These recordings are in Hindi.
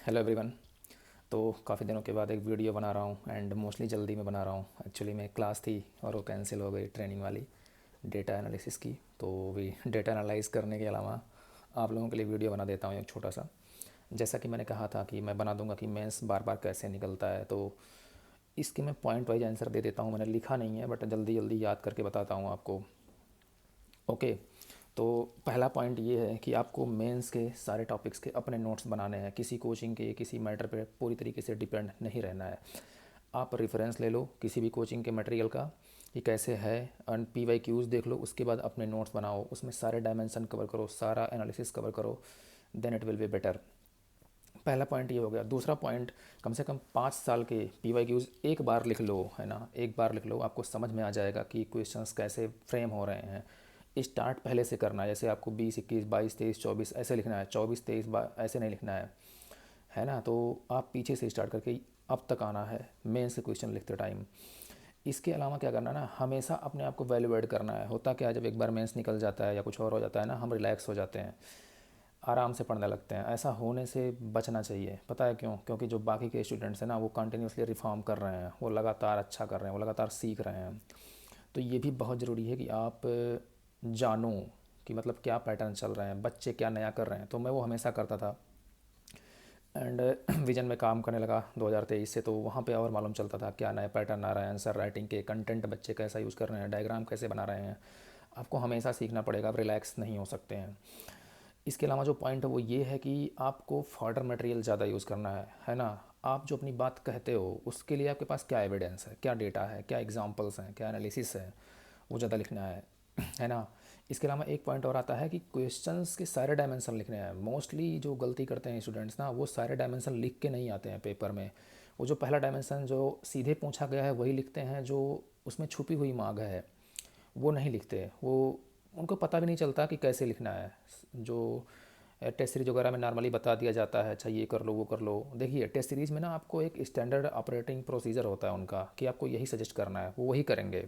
Hello everyone. तो काफ़ी दिनों के बाद एक वीडियो बना रहा हूँ एंड मोस्टली जल्दी में बना रहा हूँ। एक्चुअली में क्लास थी और वो कैंसिल हो गई, ट्रेनिंग वाली डेटा एनालिसिस की। तो भी डेटा एनालाइज करने के अलावा आप लोगों के लिए वीडियो बना देता हूँ एक छोटा सा। जैसा कि मैंने कहा था कि मैं बना दूंगा कि मेंस बार बार कैसे निकलता है, तो इसके मैं पॉइंट वाइज आंसर दे देता हूँ। मैंने लिखा नहीं है बट जल्दी जल्दी याद करके बताता हूँ आपको। ओके। तो पहला पॉइंट ये है कि आपको मेंस के सारे टॉपिक्स के अपने नोट्स बनाने हैं। किसी कोचिंग के किसी मैटर पे पूरी तरीके से डिपेंड नहीं रहना है। आप रेफरेंस ले लो किसी भी कोचिंग के मटेरियल का कि कैसे है, एंड PYQs देख लो, उसके बाद अपने नोट्स बनाओ, उसमें सारे डायमेंशन कवर करो, सारा एनालिसिस कवर करो, then it will be better. पहला पॉइंट ये हो गया। दूसरा पॉइंट, कम से कम 5 साल के PYQs एक बार लिख लो, है ना, एक बार लिख लो, आपको समझ में आ जाएगा कि क्वेश्चंस कैसे फ्रेम हो रहे हैं। स्टार्ट पहले से करना है, जैसे आपको 20, 21, 22, 23, 24 ऐसे लिखना है, 24, 23 ऐसे नहीं लिखना है ना। तो आप पीछे से स्टार्ट करके अब तक आना है मेंस से क्वेश्चन लिखते टाइम। इसके अलावा क्या करना है ना, हमेशा अपने आप को वैल्यू ऐड करना है। होता क्या है, जब एक बार मेंस निकल जाता है या कुछ और हो जाता है ना, हम रिलैक्स हो जाते हैं, आराम से पढ़ने लगते हैं। ऐसा होने से बचना चाहिए। पता है क्यों? क्योंकि जो बाकी के स्टूडेंट्स हैं ना, वो कंटिन्यूसली रिफॉर्म कर रहे हैं, वो लगातार अच्छा कर रहे हैं, वो लगातार सीख रहे हैं। तो ये भी बहुत ज़रूरी है कि आप जानो कि मतलब क्या पैटर्न चल रहे हैं, बच्चे क्या नया कर रहे हैं। तो मैं वो हमेशा करता था एंड विजन में काम करने लगा 2023 से, तो वहाँ पे और मालूम चलता था क्या नया पैटर्न आ रहा है, आंसर राइटिंग के कंटेंट बच्चे कैसा यूज़ कर रहे हैं, डायग्राम कैसे बना रहे हैं। आपको हमेशा सीखना पड़ेगा, आप रिलैक्स नहीं हो सकते हैं। इसके अलावा जो पॉइंट है वो ये है कि आपको फॉर्डर मटेरियल ज़्यादा यूज़ करना है ना। आप जो अपनी बात कहते हो उसके लिए आपके पास क्या एविडेंस है, क्या डेटा है, क्या एग्जांपल्स हैं, क्या एनालिसिस है, वो ज़्यादा लिखना है ना। इसके अलावा एक पॉइंट और आता है कि क्वेश्चंस के सारे डायमेंशन लिखने हैं। मोस्टली जो गलती करते हैं स्टूडेंट्स ना, वो सारे डायमेंशन लिख के नहीं आते हैं पेपर में। वो जो पहला डायमेंशन जो सीधे पूछा गया है वही लिखते हैं, जो उसमें छुपी हुई मांग है वो नहीं लिखते। वो उनको पता भी नहीं चलता कि कैसे लिखना है। जो टेस्ट सीरीज वगैरह में नॉर्मली बता दिया जाता है, अच्छा ये कर लो वो कर लो। देखिए टेस्ट सीरीज़ में ना आपको एक स्टैंडर्ड ऑपरेटिंग प्रोसीजर होता है उनका कि आपको यही सजेस्ट करना है, वो वही करेंगे।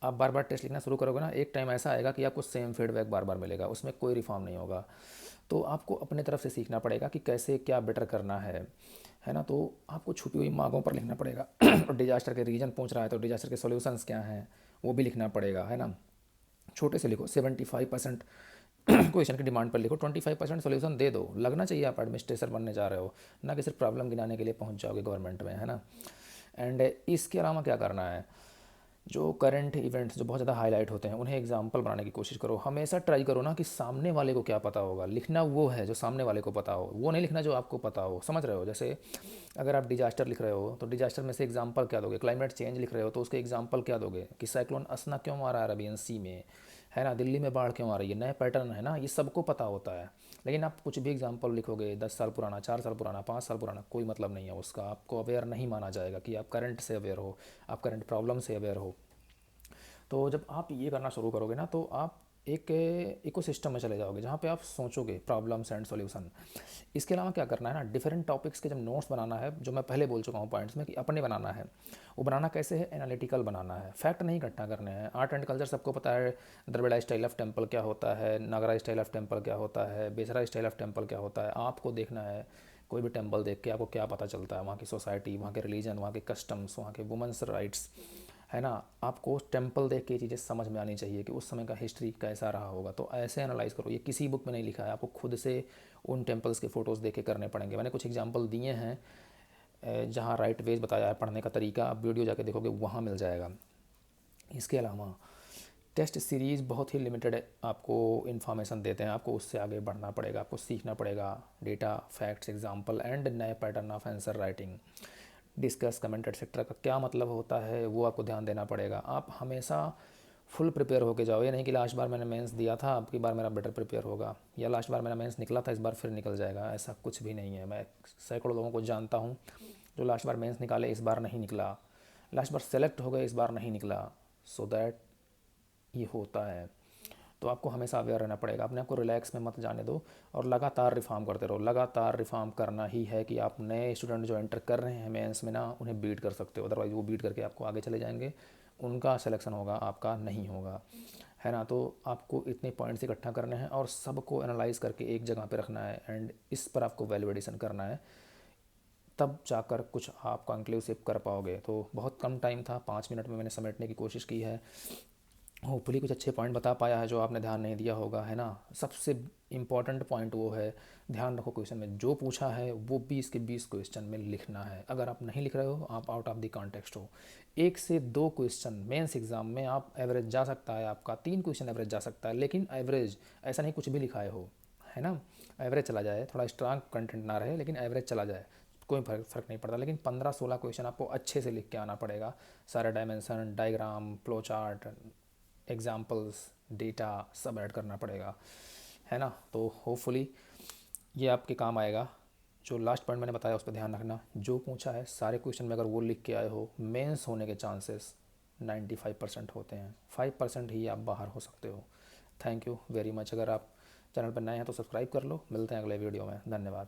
आप बार बार टेस्ट लिखना शुरू करोगे ना, एक टाइम ऐसा आएगा कि आपको सेम फीडबैक बार बार मिलेगा, उसमें कोई रिफॉर्म नहीं होगा। तो आपको अपने तरफ से सीखना पड़ेगा कि कैसे क्या बेटर करना है ना। तो आपको छुपी हुई मांगों पर लिखना पड़ेगा। और डिजास्टर के रीजन पूछ रहा है तो डिजास्टर के सॉल्यूशंस क्या हैं वो भी लिखना पड़ेगा, है ना। छोटे से लिखो, 75% क्वेश्चन की डिमांड पर लिखो, 25% सोल्यूशन दे दो। लगना चाहिए आप एडमिनिस्ट्रेटर बनने जा रहे हो, ना कि सिर्फ प्रॉब्लम गिनाने के लिए पहुंच जाओगे गवर्नमेंट में, है ना। एंड इसके अलावा क्या करना है, जो करंट इवेंट्स जो बहुत ज़्यादा हाईलाइट होते हैं उन्हें एग्जाम्पल बनाने की कोशिश करो। हमेशा ट्राई करो ना कि सामने वाले को क्या पता होगा, लिखना वो है जो सामने वाले को पता हो, वो नहीं लिखना जो आपको पता हो। समझ रहे हो? जैसे अगर आप डिजास्टर लिख रहे हो तो डिजास्टर में से एग्जाम्पल क्या दोगे, क्लाइमेट चेंज लिख रहे हो तो उसके एग्जाम्पल क्या दोगे कि साइक्लोन असना क्यों आ रहा है अरबियन सी में, है ना, दिल्ली में बाढ़ क्यों आ रही है, नए पैटर्न है ना, ये सबको पता होता है। लेकिन आप कुछ भी एग्जाम्पल लिखोगे 10 साल पुराना, 4 साल पुराना, 5 साल पुराना, कोई मतलब नहीं है उसका। आपको अवेयर नहीं माना जाएगा कि आप करंट से अवेयर हो, आप करंट प्रॉब्लम से अवेयर हो। तो जब आप ये करना शुरू करोगे ना, तो आप एक इकोसिस्टम में चले जाओगे जहाँ पे आप सोचोगे प्रॉब्लम्स एंड सॉल्यूशन। इसके अलावा क्या करना है ना, डिफरेंट टॉपिक्स के जब नोट्स बनाना है, जो मैं पहले बोल चुका हूँ पॉइंट्स में कि अपने बनाना है, वो बनाना कैसे है, एनालिटिकल बनाना है। फैक्ट नहीं इकट्ठा करने हैं। आर्ट एंड कल्चर सबको पता है, द्रविड़ा स्टाइल ऑफ टेम्पल क्या होता है, नागरा स्टाइल ऑफ टेम्पल क्या होता है, बेसरा स्टाइल ऑफ टेम्पल क्या होता है। आपको देखना है कोई भी टेम्पल देख के आपको क्या पता चलता है, वहाँ की सोसाइटी, वहाँ के रिलीजन, वहाँ के कस्टम्स, वहाँ के वुमेंस राइट्स, है ना। आपको टेम्पल देख के ये चीज़ें समझ में आनी चाहिए कि उस समय का हिस्ट्री कैसा रहा होगा। तो ऐसे एनालाइज करो। ये किसी बुक में नहीं लिखा है, आपको खुद से उन टेम्पल्स के फ़ोटोज़ देख के करने पड़ेंगे। मैंने कुछ एग्जांपल दिए हैं जहाँ राइट वेज बताया है पढ़ने का तरीका, आप वीडियो जाके देखोगे वहाँ मिल जाएगा। इसके अलावा टेस्ट सीरीज़ बहुत ही लिमिटेड आपको इन्फॉर्मेशन देते हैं, आपको उससे आगे बढ़ना पड़ेगा, आपको सीखना पड़ेगा डेटा, फैक्ट्स, एग्जांपल एंड नए pattern of answer writing, discuss, comment etcetera का क्या मतलब होता है वो आपको ध्यान देना पड़ेगा। आप हमेशा फुल प्रिपेयर होके जाओ। ये नहीं कि लास्ट बार मैंने मेंस दिया था अब की बार मेरा बेटर प्रिपेयर होगा, या लास्ट बार मेरा मेंस निकला था इस बार फिर निकल जाएगा, ऐसा कुछ भी नहीं है। मैं सैकड़ों लोगों को जानता हूँ जो लास्ट बार मेंस निकाले इस बार नहीं निकला, लास्ट बार सेलेक्ट हो गए इस बार नहीं निकला। सो दैट ये होता है। तो आपको हमेशा अवेयर रहना पड़ेगा, अपने आप को रिलैक्स में मत जाने दो और लगातार रिफॉर्म करते रहो। लगातार रिफॉर्म करना ही है कि आप नए स्टूडेंट जो एंटर कर रहे हैं मेंस में ना, उन्हें बीट कर सकते हो। अदरवाइज़ वो बीट करके आपको आगे चले जाएंगे, उनका सिलेक्शन होगा, आपका नहीं होगा, है ना। तो आपको इतने पॉइंट्स इकट्ठा करने हैं और सबको एनालाइज करके एक जगह पे रखना है एंड इस पर आपको वैलिडेशन करना है, तब जाकर कुछ आप कंक्लूसिव कर पाओगे। तो बहुत कम टाइम था, 5 मिनट में मैंने समेटने की कोशिश की है। होपफुली कुछ अच्छे पॉइंट बता पाया है जो आपने ध्यान नहीं दिया होगा, है ना। सबसे इम्पॉर्टेंट पॉइंट वो है, ध्यान रखो क्वेश्चन में जो पूछा है वो 20 के 20 क्वेश्चन में लिखना है। अगर आप नहीं लिख रहे हो आप आउट ऑफ द कॉन्टेक्स्ट हो। 1 से 2 क्वेश्चन मेंस एग्जाम में आप एवरेज जा सकता है, आपका 3 क्वेश्चन एवरेज जा सकता है, लेकिन एवरेज ऐसा नहीं कुछ भी लिखाए हो, है ना। एवरेज चला जाए, थोड़ा स्ट्रांग कंटेंट ना रहे लेकिन एवरेज चला जाए, कोई फ़र्क नहीं पड़ता। लेकिन 15-16 क्वेश्चन आपको अच्छे से लिख के आना पड़ेगा, सारे dimension, diagram, flow chart, examples, data सब ऐड करना पड़ेगा, है ना। तो होपफुली ये आपके काम आएगा। जो लास्ट पॉइंट मैंने बताया उस पर ध्यान रखना, जो पूछा है सारे क्वेश्चन में अगर वो लिख के आए हो, मेंस होने के चांसेस 95% होते हैं, 5% ही आप बाहर हो सकते हो। Thank you very much. अगर आप चैनल पर नए हैं तो सब्सक्राइब कर लो। मिलते हैं अगले वीडियो में। धन्यवाद।